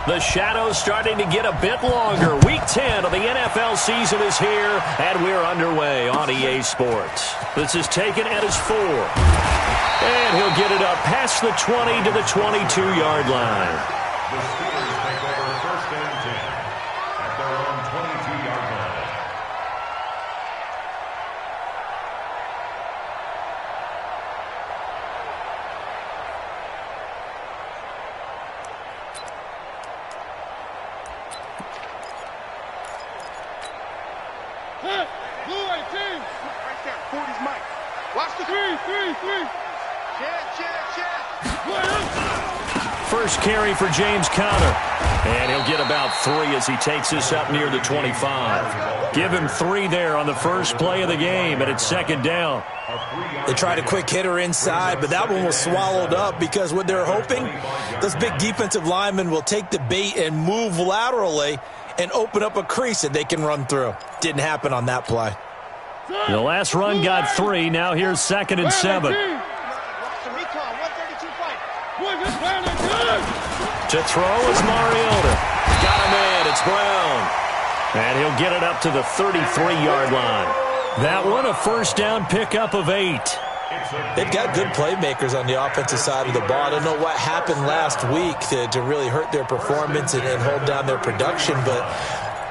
The shadow's starting to get a bit longer. Week 10 of the NFL season is here, and we're underway on EA Sports. This is taken at his 4. And he'll get it up past the 20 to the 22-yard line. The Steelers take over first and 10 at their own 22-yard line. Right there, 40's Mike. Watch the three. First carry for James Conner. And he'll get about 3 as he takes this up near the 25. Give him 3 there on the first play of the game, and it's second down. They tried a quick hitter inside, but that one was swallowed up because what they're hoping, those big defensive linemen will take the bait and move laterally and open up a crease that they can run through. Didn't happen on that play. The last run got 3. Now here's second and 7. To throw is Mariota. Got him in. It's Brown. And he'll get it up to the 33-yard line. That one a first down pickup of 8. They've got good playmakers on the offensive side of the ball. I don't know what happened last week to really hurt their performance and hold down their production, but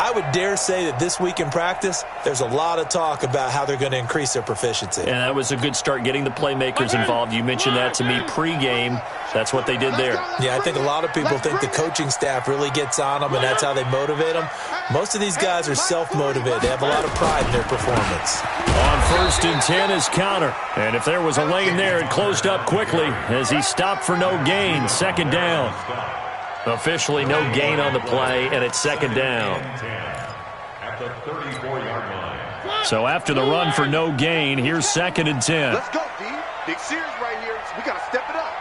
I would dare say that this week in practice, there's a lot of talk about how they're going to increase their proficiency. And that was a good start, getting the playmakers involved. You mentioned that to me pregame. That's what they did there. Yeah, I think a lot of people think the coaching staff really gets on them, and that's how they motivate them. Most of these guys are self-motivated. They have a lot of pride in their performance. On first and 10 is Conner. And if there was a lane there, it closed up quickly as he stopped for no gain. Second down. Officially no gain on the play, and it's second down. At the 34-yard line. So after the run for no gain, here's second and 10. Let's go, D. Big series right here, so we got to step it up.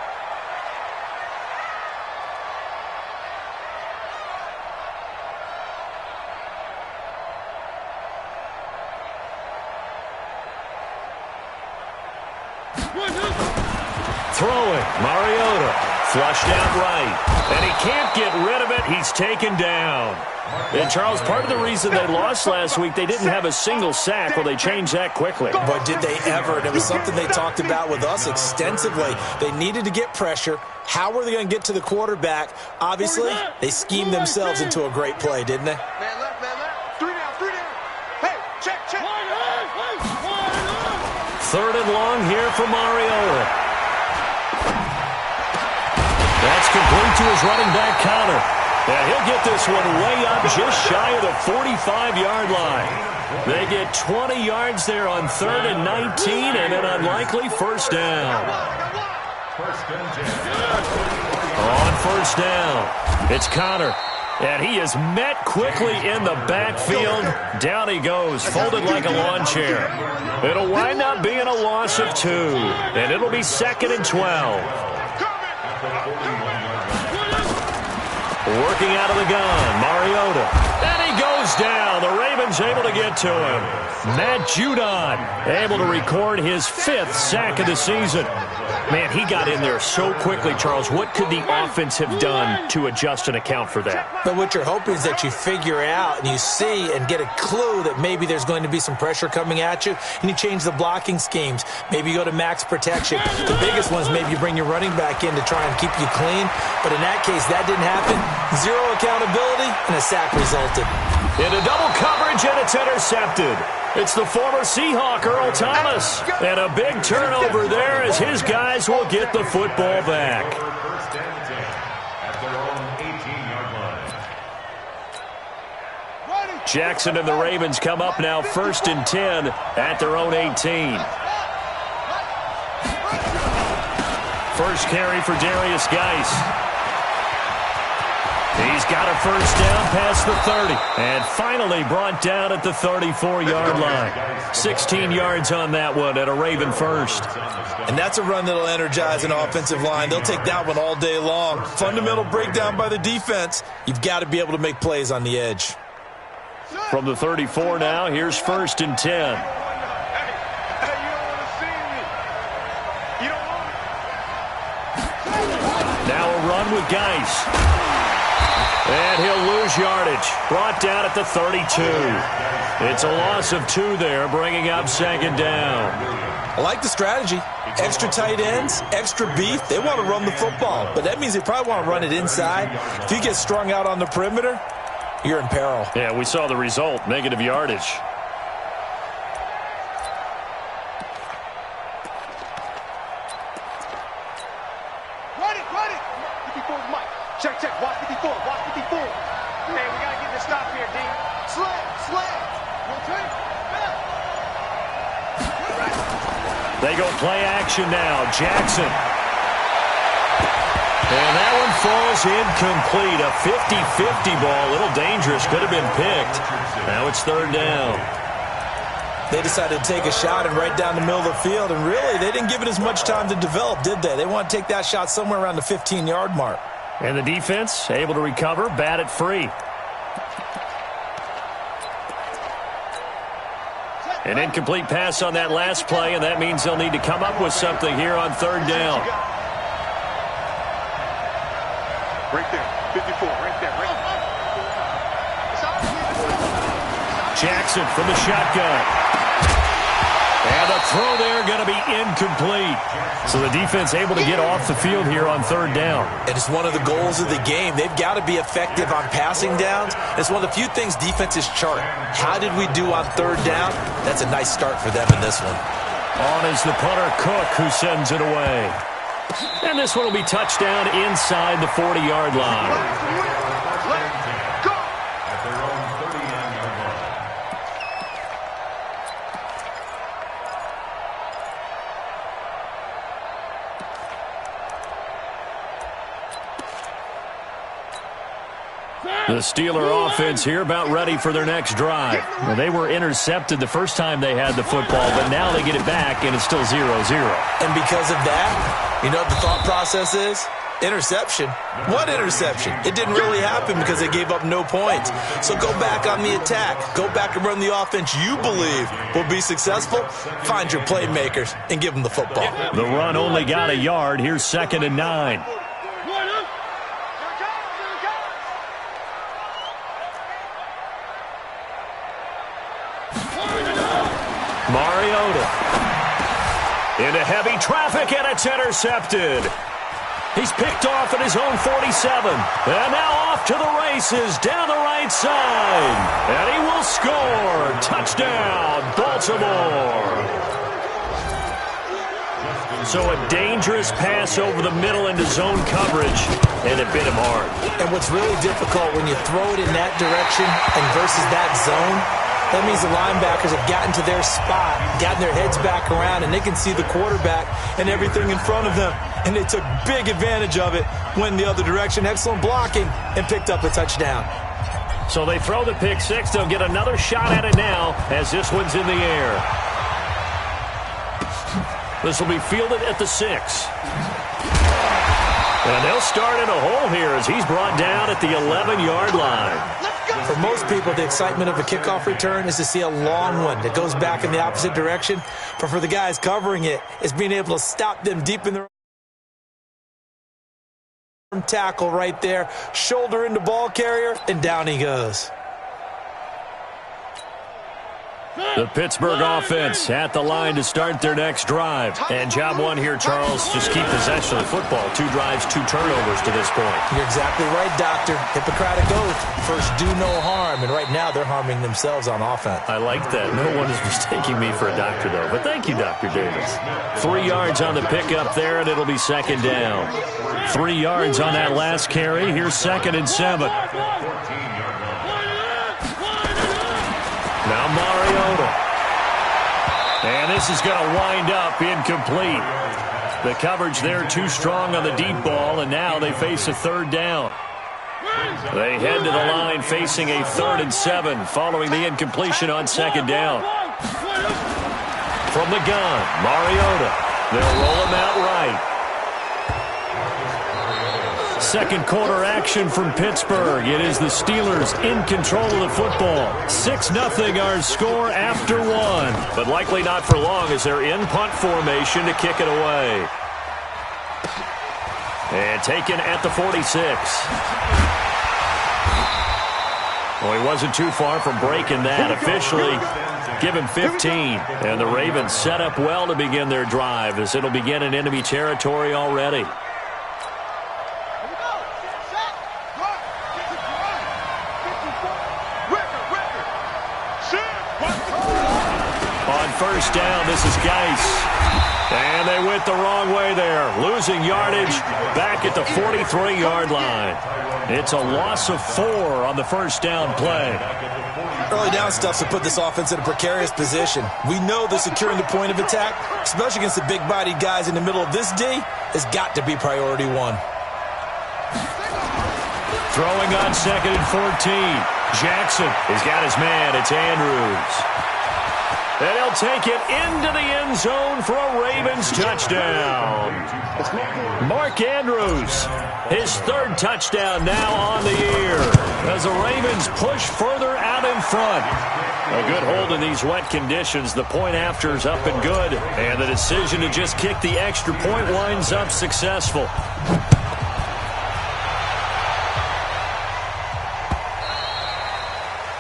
Throwing, Mariota. Flushed out right. And he can't get rid of it. He's taken down. And, Charles, part of the reason they lost last week, they didn't have a single sack. Well, they changed that quickly. But did they ever? And it was something they talked about with us extensively. They needed to get pressure. How were they going to get to the quarterback? Obviously, they schemed themselves into a great play, didn't they? Man left. 3 down. Hey, check. Third and long here for Mariota. That's complete to his running back, Conner. And he'll get this one way up just shy of the 45-yard line. They get 20 yards there on 3rd and 19 and an unlikely first down. On first down, it's Conner. And he is met quickly in the backfield. Down he goes, folded like a lawn chair. It'll wind up being a loss of 2. And it'll be second and 12. Working out of the gun, Mariota. And he goes down. The Ravens able to get to him. Matt Judon able to record his 5th sack of the season. Man, he got in there so quickly, Charles. What could the offense have done to adjust and account for that? But what you're hoping is that you figure out and you see and get a clue that maybe there's going to be some pressure coming at you, and you change the blocking schemes. Maybe you go to max protection. The biggest one is maybe you bring your running back in to try and keep you clean. But in that case, that didn't happen. 0 accountability, and a sack resulted. Into double coverage, and it's intercepted. It's the former Seahawk, Earl Thomas. And a big turnover there as his guys will get the football back. Jackson and the Ravens come up now 1st and 10 at their own 18. First carry for Darius Geis. He's got a first down past the 30. And finally brought down at the 34-yard line. 16 yards on that one at a Raven first. And that's a run that'll energize an offensive line. They'll take that one all day long. Fundamental breakdown by the defense. You've got to be able to make plays on the edge. From the 34 now, here's 1st and 10. Now a run with Geis. And he'll lose yardage. Brought down at the 32. It's a loss of 2 there, bringing up second down. I like the strategy. Extra tight ends, extra beef. They want to run the football, but that means they probably want to run it inside. If you get strung out on the perimeter, you're in peril. Yeah, we saw the result, negative yardage. Run it. 54 is Mike. Check. Watch 54. Man, we got to get this stop here, D. Slam. Rotate. They go play action now. Jackson. And that one falls incomplete. A 50-50 ball. A little dangerous. Could have been picked. Now it's third down. They decided to take a shot and right down the middle of the field, and really, they didn't give it as much time to develop, did they? They want to take that shot somewhere around the 15-yard mark. And the defense able to recover, bat it free. An incomplete pass on that last play, and that means they'll need to come up with something here on third down. Right there. 54. Right there. Jackson from the shotgun. And the throw there going to be incomplete. So the defense able to get off the field here on third down. And it's one of the goals of the game. They've got to be effective on passing downs. It's one of the few things defenses chart. How did we do on third down? That's a nice start for them in this one. On is the punter, Cook, who sends it away. And this one will be touchdown inside the 40-yard line. The Steeler offense here about ready for their next drive. Well, they were intercepted the first time they had the football, but now they get it back, and it's still 0-0. And because of that, you know what the thought process is? Interception. What interception? It didn't really happen because they gave up no points. So go back on the attack. Go back and run the offense you believe will be successful. Find your playmakers and give them the football. The run only got a yard. Here's 2nd and 9. Mariota into heavy traffic, and it's intercepted. He's picked off at his own 47. And now off to the races down the right side. And he will score. Touchdown, Baltimore. So a dangerous pass over the middle into zone coverage, and it bit him hard. And what's really difficult when you throw it in that direction and versus that zone, that means the linebackers have gotten to their spot, gotten their heads back around, and they can see the quarterback and everything in front of them. And they took big advantage of it, went the other direction, excellent blocking, and picked up a touchdown. So they throw the pick six. They'll get another shot at it now as this one's in the air. This will be fielded at the 6. And they'll start in a hole here as he's brought down at the 11-yard line. For most people, the excitement of a kickoff return is to see a long one that goes back in the opposite direction. But for the guys covering it, it's being able to stop them deep in the tackle right there, shoulder into ball carrier, and down he goes. The Pittsburgh offense at the line to start their next drive. And job one here, Charles, just keep possession of the football. 2 drives, 2 turnovers to this point. You're exactly right, Doctor. Hippocratic oath. First, do no harm. And right now, they're harming themselves on offense. I like that. No one is mistaking me for a doctor, though. But thank you, Dr. Davis. 3 yards on the pickup there, and it'll be 2nd down. 3 yards on that last carry. Here's 2nd and 7. Now Mariota. And this is going to wind up incomplete. The coverage there too strong on the deep ball, and now they face a 3rd down. They head to the line facing a 3rd and 7 following the incompletion on 2nd down. From the gun, Mariota. They'll roll him out right. Second quarter action from Pittsburgh. It is the Steelers in control of the football. 6-0 our score after 1. But likely not for long as they're in punt formation to kick it away. And taken at the 46. Well, he wasn't too far from breaking that. Officially, give him 15. And the Ravens set up well to begin their drive as it'll begin in enemy territory already. On first down, this is Geis. And they went the wrong way there, losing yardage back at the 43-yard line. It's a loss of 4 on the first down play. Early down stuff to put this offense in a precarious position. We know that securing the point of attack, especially against the big-bodied guys in the middle of this D, has got to be priority 1. Throwing on 2nd and 14. Jackson has got his man. It's Andrews. And he'll take it into the end zone for a Ravens touchdown. Mark Andrews, his 3rd touchdown now on the year as the Ravens push further out in front. A good hold in these wet conditions. The point after is up and good. And the decision to just kick the extra point winds up successful.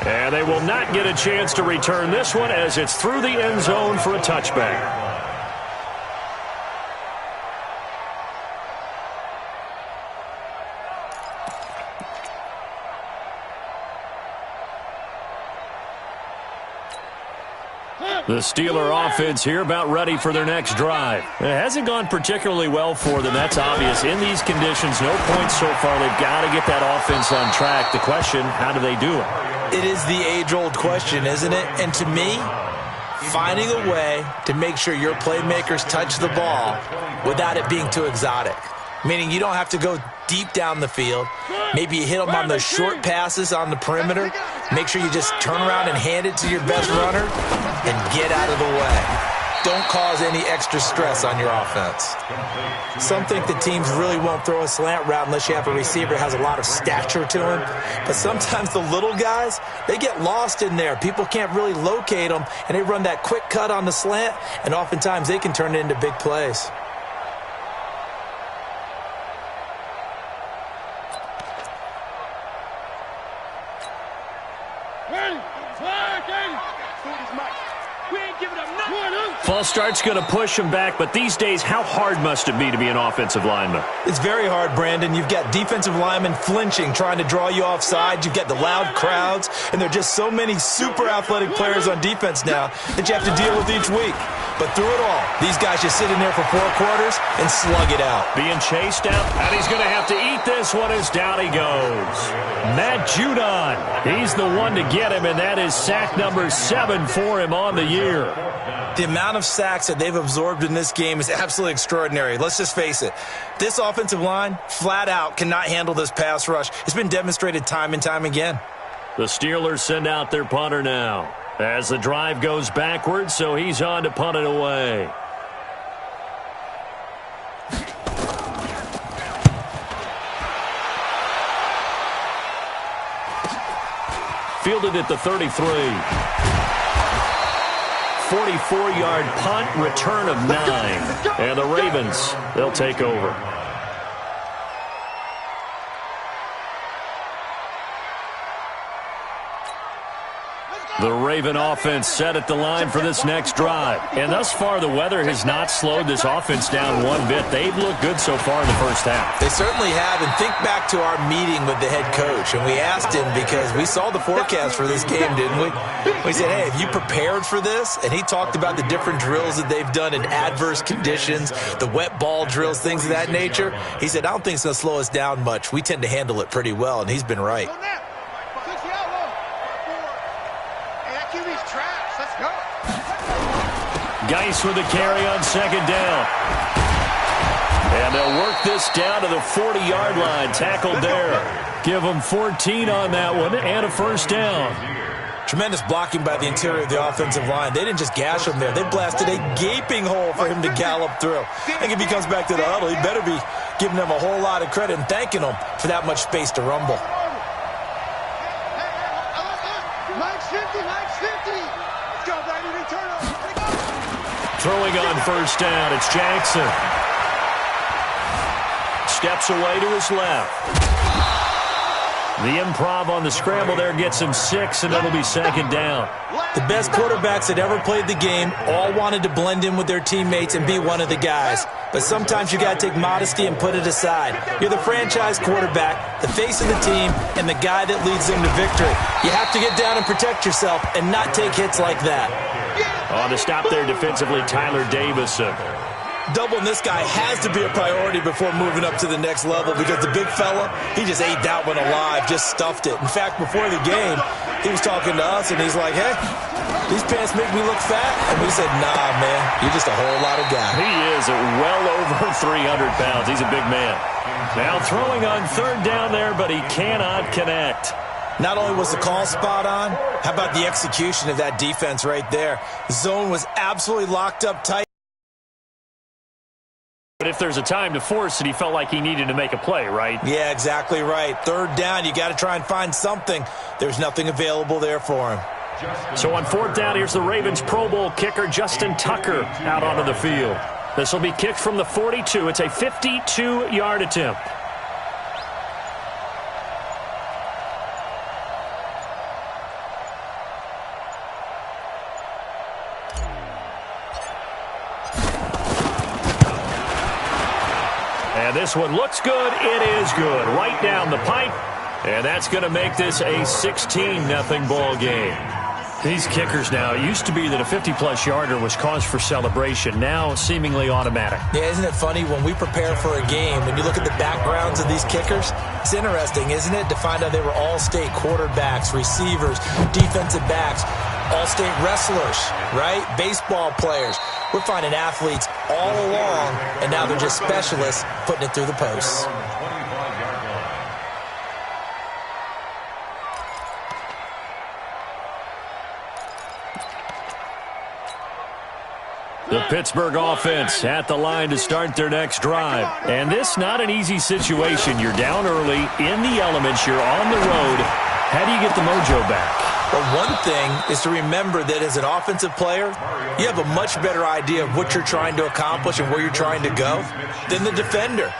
And they will not get a chance to return this one as it's through the end zone for a touchback. The Steeler offense here about ready for their next drive. It hasn't gone particularly well for them. That's obvious. In these conditions, no points so far. They've got to get that offense on track. The question, how do they do it? It is the age-old question, isn't it? And to me, finding a way to make sure your playmakers touch the ball without it being too exotic. Meaning you don't have to go deep down the field. Maybe you hit them on those short passes on the perimeter. Make sure you just turn around and hand it to your best runner and get out of the way. Don't cause any extra stress on your offense. Some think that teams really won't throw a slant route unless you have a receiver that has a lot of stature to him. But sometimes the little guys, they get lost in there. People can't really locate them, and they run that quick cut on the slant, and oftentimes they can turn it into big plays. False start's going to push him back, but these days, how hard must it be to be an offensive lineman? It's very hard, Brandon. You've got defensive linemen flinching, trying to draw you offside. You've got the loud crowds, and there are just so many super athletic players on defense now that you have to deal with each week. But through it all, these guys just sit in there for 4 quarters and slug it out. Being chased out, and he's going to have to eat this one as down he goes. Matt Judon, he's the one to get him, and that is sack number 7 for him on the year. The amount of sacks that they've absorbed in this game is absolutely extraordinary. Let's just face it. This offensive line, flat out, cannot handle this pass rush. It's been demonstrated time and time again. The Steelers send out their punter now as the drive goes backwards, so he's on to punt it away. Fielded at the 33. 44-yard punt, return of 9. And the Ravens, they'll take over. The Raven offense set at the line for this next drive. And thus far, the weather has not slowed this offense down one bit. They've looked good so far in the first half. They certainly have. And think back to our meeting with the head coach. And we asked him, because we saw the forecast for this game, didn't we? We said, hey, have you prepared for this? And he talked about the different drills that they've done in adverse conditions, the wet ball drills, things of that nature. He said, I don't think it's going to slow us down much. We tend to handle it pretty well, and he's been right. Geis with the carry on 2nd down. And they'll work this down to the 40-yard line. Tackled there. Give them 14 on that one and a first down. Tremendous blocking by the interior of the offensive line. They didn't just gash him there. They blasted a gaping hole for him to gallop through. I think if he comes back to the huddle, he better be giving them a whole lot of credit and thanking them for that much space to rumble. Throwing on first down, it's Jackson. Steps away to his left. The improv on the scramble there gets him 6, and it'll be second down. The best quarterbacks that ever played the game all wanted to blend in with their teammates and be one of the guys. But sometimes you got to take modesty and put it aside. You're the franchise quarterback, the face of the team, and the guy that leads them to victory. You have to get down and protect yourself and not take hits like that. On the stop there defensively, Tyler Davison. Doubling this guy has to be a priority before moving up to the next level because the big fella, he just ate that one alive, just stuffed it. In fact, before the game, he was talking to us, and he's like, hey, these pants make me look fat. And we said, nah, man, you're just a whole lot of guy. He is well over 300 pounds. He's a big man. Now throwing on third down there, but he cannot connect. Not only was the call spot on, how about the execution of that defense right there? The zone was absolutely locked up tight. But if there's a time to force it, he felt like he needed to make a play, right? Yeah, exactly right. Third down, you got to try and find something. There's nothing available there for him. So on fourth down, here's the Ravens Pro Bowl kicker Justin Tucker out onto the field. This will be kicked from the 42. It's a 52-yard attempt. And this one looks good. It is good. Right down the pipe. And that's going to make this a 16-0 ball game. These kickers now, it used to be that a 50-plus yarder was cause for celebration. Now seemingly automatic. Yeah, isn't it funny when we prepare for a game, when you look at the backgrounds of these kickers, it's interesting, isn't it, to find out they were all-state quarterbacks, receivers, defensive backs, all-state wrestlers, right? Baseball players. We're finding athletes all along, and now they're just specialists putting it through the posts. The Pittsburgh offense at the line to start their next drive. And this not an easy situation. You're down early, in the elements, you're on the road. How do you get the mojo back? Well, one thing is to remember that as an offensive player, you have a much better idea of what you're trying to accomplish and where you're trying to go than the defender.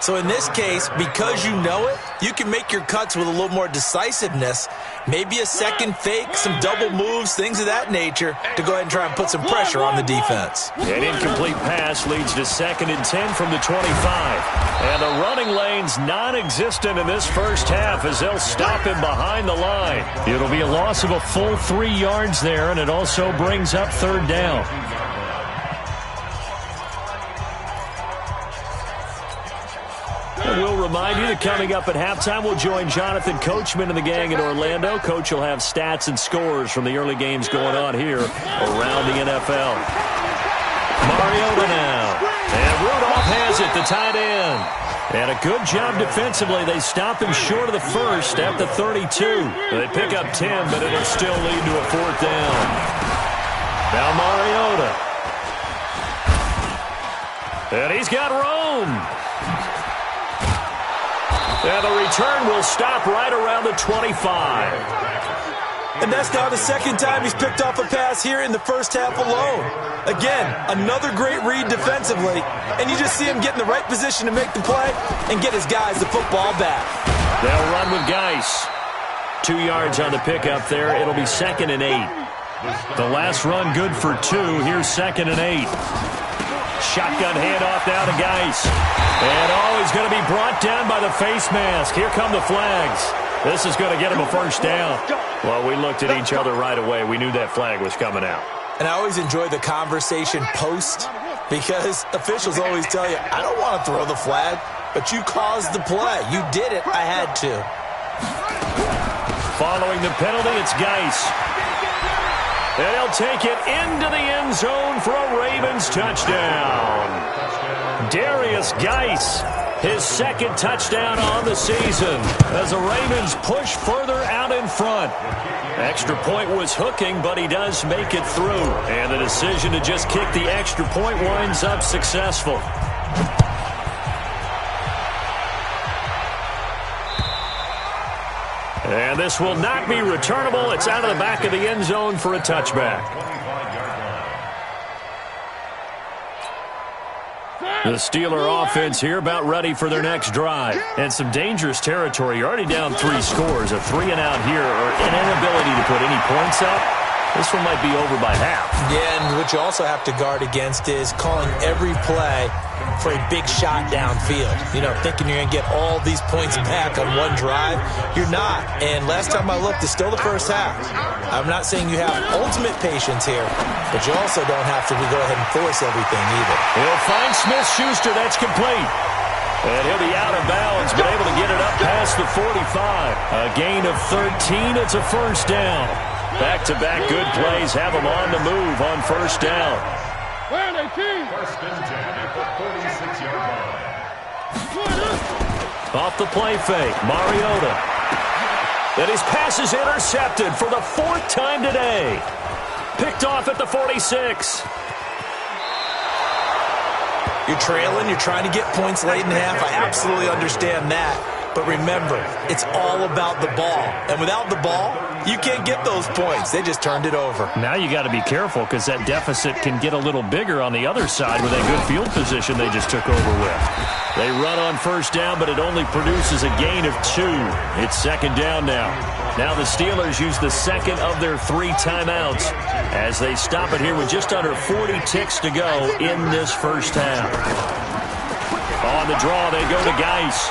So in this case, because you know it, you can make your cuts with a little more decisiveness, maybe a second fake, some double moves, things of that nature, to go ahead and try and put some pressure on the defense. An incomplete pass leads to 2nd and 10 from the 25. And the running lane's non-existent in this first half as they'll stop him behind the line. It'll be a loss of a full 3 yards there, and it also brings up third down. We'll remind you that coming up at halftime, we'll join Jonathan Coachman and the gang in Orlando. Coach will have stats and scores from the early games going on here around the NFL. Mariota now. And Rudolph has it, the tight end. And a good job defensively. They stop him short of the first at the 32. They pick up 10, but it'll still lead to a fourth down. Now Mariota. And he's got Rome. And the return will stop right around the 25. And that's now the second time he's picked off a pass here in the first half alone. Again, another great read defensively, and you just see him get in the right position to make the play and get his guys the football back. They'll run with Geis. 2 yards on the pickup there. It'll be 2nd and 8. The last run good for 2. Here's 2nd and 8. Shotgun handoff now to Geis. And, he's going to be brought down by the face mask. Here come the flags. This is going to get him a first down. Well, we looked at each other right away. We knew that flag was coming out. And I always enjoy the conversation post because officials always tell you, I don't want to throw the flag, but you caused the play. You did it. I had to. Following the penalty, it's Geis. And he'll take it into the end zone for a Ravens touchdown. Darius Geis, his 2nd touchdown on the season as the Ravens push further out in front. Extra point was hooking, but he does make it through. And the decision to just kick the extra point winds up successful. And this will not be returnable. It's out of the back of the end zone for a touchback. The Steeler offense here about ready for their next drive. And some dangerous territory. You're already down 3 scores. A 3-and-out here or an inability to put any points up. This one might be over by half. Yeah, and what you also have to guard against is calling every play for a big shot downfield. You know, thinking you're going to get all these points back on one drive. You're not. And last time I looked, it's still the first half. I'm not saying you have ultimate patience here, but you also don't have to go ahead and force everything either. He'll find Smith-Schuster. That's complete. And he'll be out of bounds, but able to get it up past the 45. A gain of 13. It's a first down. Back-to-back good plays have them on the move on first down. First and 10 at the 46-yard line. Off the play fake, Mariota. And his pass is intercepted for the 4th time today. Picked off at the 46. You're trailing, you're trying to get points late in the half. I absolutely understand that. But remember, it's all about the ball. And without the ball, you can't get those points. They just turned it over. Now you got to be careful because that deficit can get a little bigger on the other side with that good field position they just took over with. They run on first down, but it only produces a gain of 2. It's second down now. Now the Steelers use the second of their 3 timeouts as they stop it here with just under 40 ticks to go in this first half. On the draw, they go to Geis.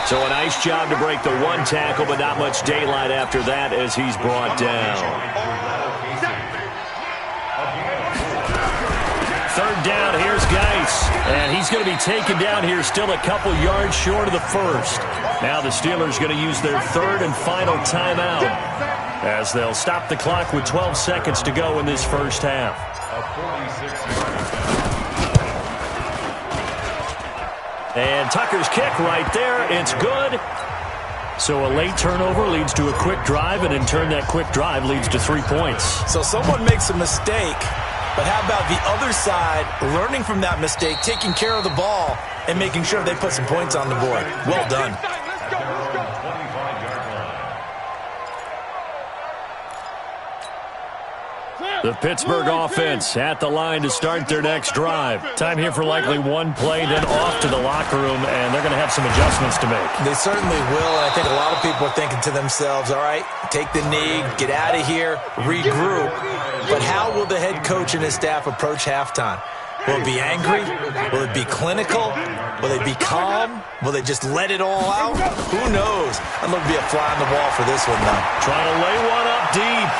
So a nice job to break the 1 tackle, but not much daylight after that as he's brought down. Third down, here's Geis. And he's going to be taken down here still a couple yards short of the first. Now the Steelers going to use their 3rd and final timeout as they'll stop the clock with 12 seconds to go in this first half. And Tucker's kick right there. It's good. So a late turnover leads to a quick drive, and in turn that quick drive leads to 3 points. So someone makes a mistake, but how about the other side learning from that mistake, taking care of the ball, and making sure they put some points on the board? Well done. The Pittsburgh offense at the line to start their next drive. Time here for likely 1 play, then off to the locker room, and they're going to have some adjustments to make. They certainly will, and I think a lot of people are thinking to themselves, all right, take the knee, get out of here, regroup. But how will the head coach and his staff approach halftime? Will it be angry? Will it be clinical? Will they be calm? Will they just let it all out? Who knows? I'd love to be a fly on the wall for this one, though. Trying to lay one up deep.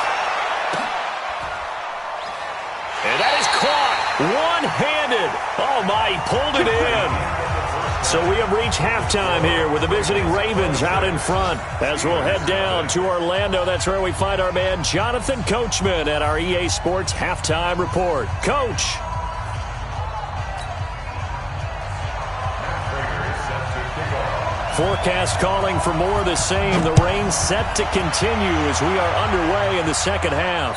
And that is caught one-handed. Oh, my, he pulled it in. So we have reached halftime here with the visiting Ravens out in front. As we'll head down to Orlando, that's where we find our man Jonathan Coachman at our EA Sports Halftime Report. Coach. Forecast calling for more of the same. The rain set to continue as we are underway in the second half.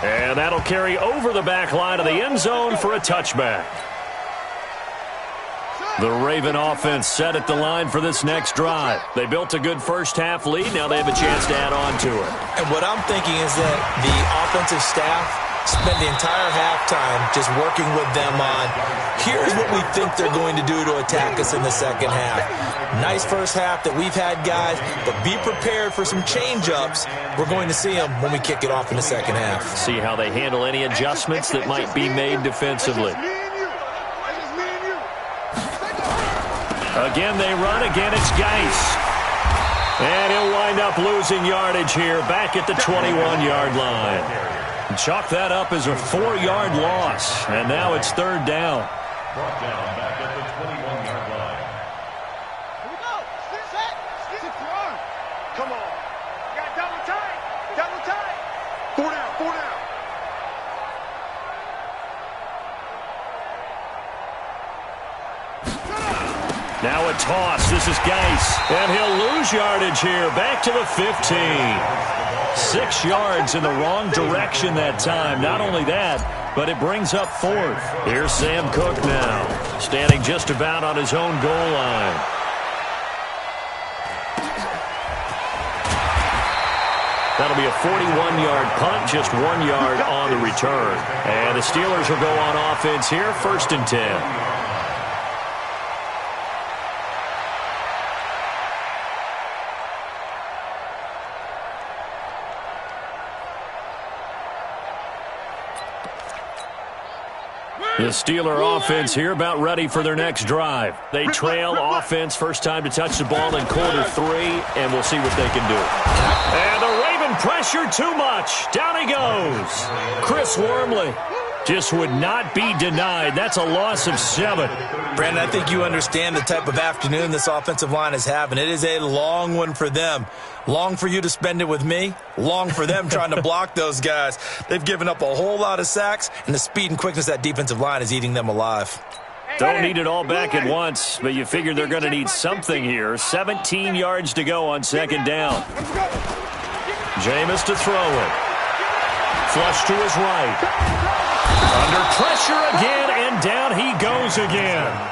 And that'll carry over the back line of the end zone for a touchback. The Raven offense set at the line for this next drive. They built a good first half lead. Now they have a chance to add on to it. And what I'm thinking is that the offensive staff spent the entire halftime just working with them on, here's what we think they're going to do to attack us in the second half. Nice first half that we've had, guys, but be prepared for some change-ups. We're going to see them when we kick it off in the second half. See how they handle any adjustments that might be made defensively. Again, they run. Again, it's Geis. And he'll wind up losing yardage here back at the 21-yard line. Chalk that up as a 4-yard loss. And now it's third down. Brought down back at the 21-yard line. Here we go. Set. Run. Come on. You got double tight. Double tight. 4 down. 4 down. Now a toss. This is Geis. And he'll lose yardage here. Back to the 15. 6 yards in the wrong direction that time. Not only that, but it brings up fourth. Here's Sam Cook now, standing just about on his own goal line. That'll be a 41-yard punt, just 1 yard on the return. And the Steelers will go on offense here, 1st and 10. The Steeler offense here about ready for their next drive. They trail offense, first time to touch the ball in quarter 3, and we'll see what they can do. And the Raven pressure too much. Down he goes. Chris Wormley just would not be denied. That's a loss of 7. Brandon, I think you understand the type of afternoon this offensive line is having. It is a long one for them. Long for you to spend it with me. Long for them trying to block those guys. They've given up a whole lot of sacks, and the speed and quickness of that defensive line is eating them alive. Don't need it all back at once, but you figure they're going to need something here. 17 yards to go on 2nd down. Jameis to throw it. Flush to his right. Under pressure again, and down he goes again.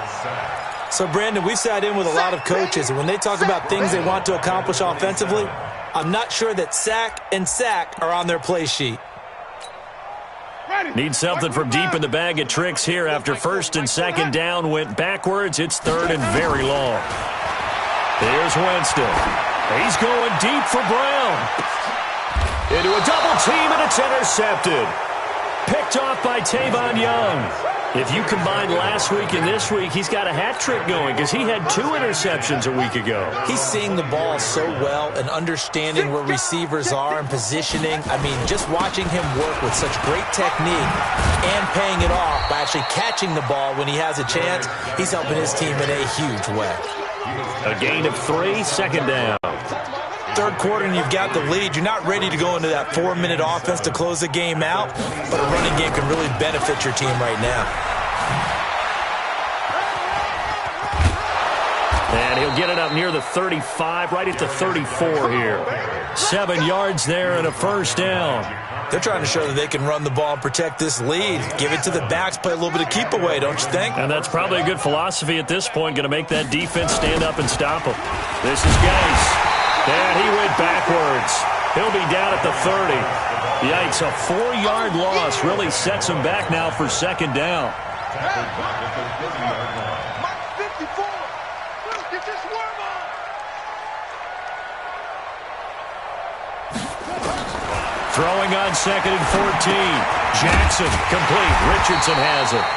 So, Brandon, we've sat in with a lot of coaches, and when they talk about things they want to accomplish offensively, I'm not sure that sack and sack are on their play sheet. Need something from deep in the bag of tricks here after 1st and 2nd down went backwards. It's 3rd and very long. Here's Winston. He's going deep for Brown. Into a double team, and it's intercepted. Picked off by Tavon Young. If you combine last week and this week, he's got a hat trick going because he had 2 interceptions a week ago. He's seeing the ball so well and understanding where receivers are and positioning. I mean, just watching him work with such great technique and paying it off by actually catching the ball when he has a chance, he's helping his team in a huge way. A gain of 3, 2nd down. 3rd quarter and you've got the lead. You're not ready to go into that 4-minute offense to close the game out, but a running game can really benefit your team right now. And he'll get it up near the 35, right at the 34 here. 7 yards there and a 1st down. They're trying to show that they can run the ball and protect this lead. Give it to the backs, play a little bit of keep away, don't you think? And that's probably a good philosophy at this point, going to make that defense stand up and stop them. This is Gase. And he went backwards. He'll be down at the 30. Yikes, a 4-yard loss really sets him back now for 2nd down. Throwing on 2nd and 14. Jackson complete. Richardson has it.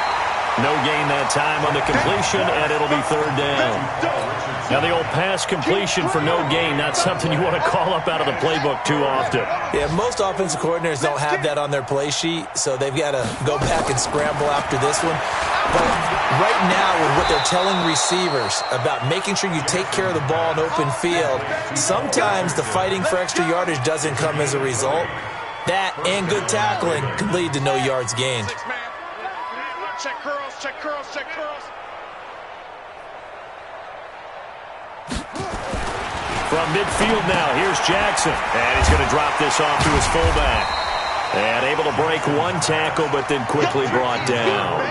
No gain that time on the completion, and it'll be 3rd down. Now, the old pass completion for no gain, not something you want to call up out of the playbook too often. Yeah, most offensive coordinators don't have that on their play sheet, so they've got to go back and scramble after this one. But right now, with what they're telling receivers about making sure you take care of the ball in open field, sometimes the fighting for extra yardage doesn't come as a result. That and good tackling can lead to no yards gained. Check curls, check curls, check curls. From midfield now, here's Jackson. And he's going to drop this off to his fullback. And able to break 1 tackle, but then quickly brought down.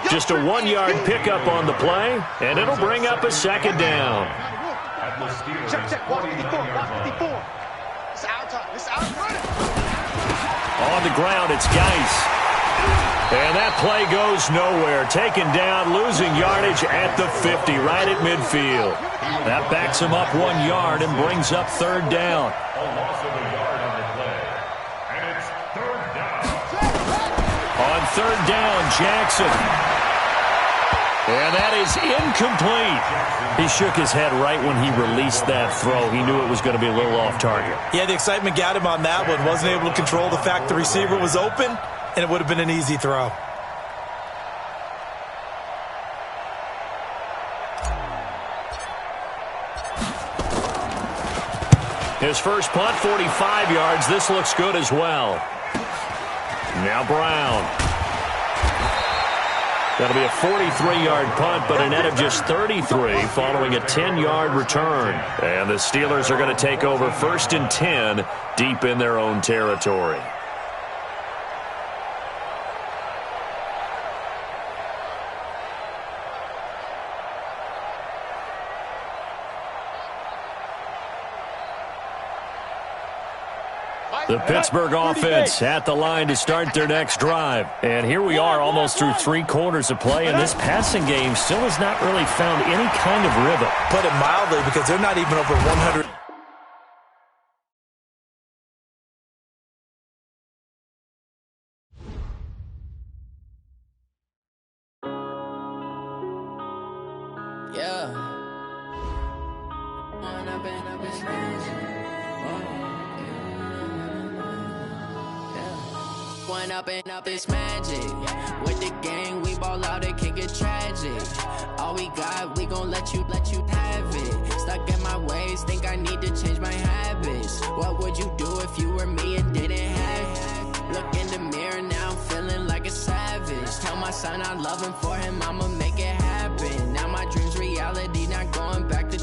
Just a 1-yard pickup on the play, and it'll bring up a 2nd down. Check, check, watch 54, watch 54. It's out time, it's out running. On the ground, it's Gase. And that play goes nowhere. Taken down, losing yardage at the 50, right at midfield. That backs him up 1 yard and brings up 3rd down. A loss of a yard on the play. And it's 3rd down. On 3rd down, Jackson. And that is incomplete. He shook his head right when he released that throw. He knew it was going to be a little off target. Yeah, the excitement got him on that one. Wasn't able to control the fact the receiver was open, and it would have been an easy throw. His first punt, 45 yards. This looks good as well. Now Brown. That'll be a 43-yard punt, but a net of just 33 following a 10-yard return. And the Steelers are going to take over 1st and 10 deep in their own territory. The Pittsburgh offense at the line to start their next drive. And here we are almost through 3 quarters of play, and this passing game still has not really found any kind of rhythm. Put it mildly, because they're not even over 100. Yeah. One up and up is magic. With the gang, we ball out, it can get tragic. All we got, we gon' let you have it. Stuck in my ways, think I need to change my habits. What would you do if you were me and didn't have it? Look in the mirror, now I'm feeling like a savage. Tell my son I love him, for him I'ma make it happen. Now my dream's reality, not going back to.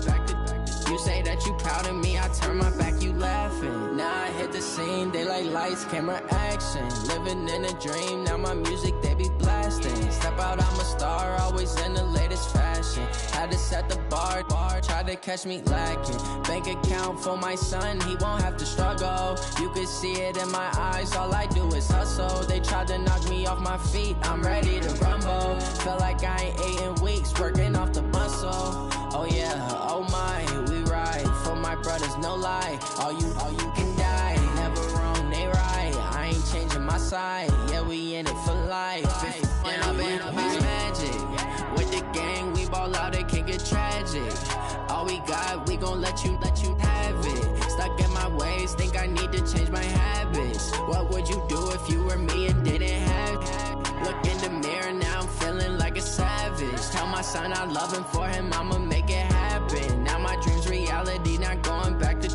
You say that you proud of me, I turn my back, you laughing. Now I hit the scene, they like lights, camera, action. Living in a dream, now my music, they be blasting. Step out, I'm a star, always in the latest fashion. Had to set the bar, try to catch me lacking. Bank account for my son, he won't have to struggle. You can see it in my eyes, all I do is hustle. They tried to knock me off my feet, I'm ready to rumble. Felt like I ain't ate in weeks, working off the muscle. Oh yeah, oh my, we ride for my brothers, no lie. All you can die, never wrong, they right. I ain't changing my side, yeah, we in it for life. And I've been magic. With the gang, we ball out, it can get tragic. All we got, we gon' let you have it. Stuck in my ways, think I need to change my habits. What would you do if you were me and didn't have it? Look in the mirror, now I'm feeling like a savage. Tell my son I love him, for him I'ma make it happen. Now my dream's reality, not going back to.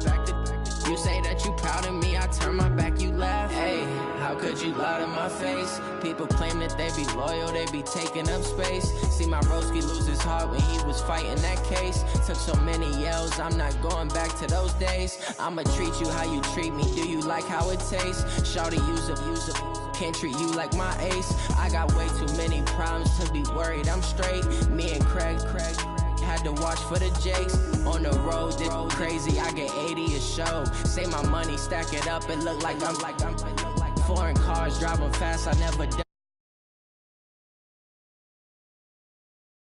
You say that you proud of me, I turn my back, you laugh. Hey, how could you lie to my face? People claim that they be loyal, they be taking up space. See my broski lose his heart when he was fighting that case. Took so many yells, I'm not going back to those days. I'ma treat you how you treat me, do you like how it tastes? Shawty, use up, can't treat you like my ace. I got way too many problems to be worried, I'm straight. Me and Craig had to watch for the Jakes. On the road, this crazy, I get 80 a show. Say my money, stack it up, it look like I'm foreign cars driving fast, I never done.